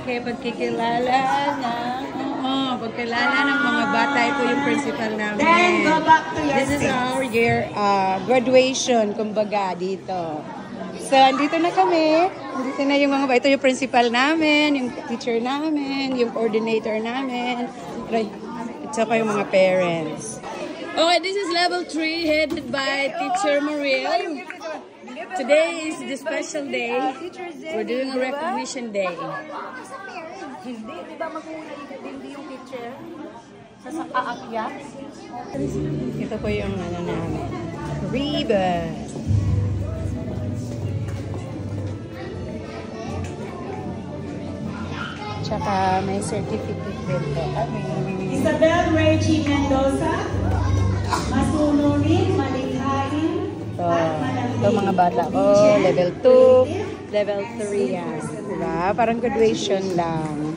kaya pagkikilala pagkilala ng mga bata. Ito yung principal namin. Then, go back to your This is our year graduation, kumbaga, dito. So, andito na kami. Andito na yung mga bata. Ito yung principal namin, yung teacher namin, yung coordinator namin. At saka yung mga parents. Okay, this is level 3 headed by Teacher Mariel. Today is the special day. We're doing a recognition day. Hindi, di ba mag-uuna hindi yung teacher? Sa aakyat? Ito po yung ano namin. Ribbon. Tsaka may certificate dito. Isabel Reggie Mendoza, masunurin, malikhain, at manahimik. Ito mga bata ko, level 2, level 3 yan. Diba? Parang graduation lang.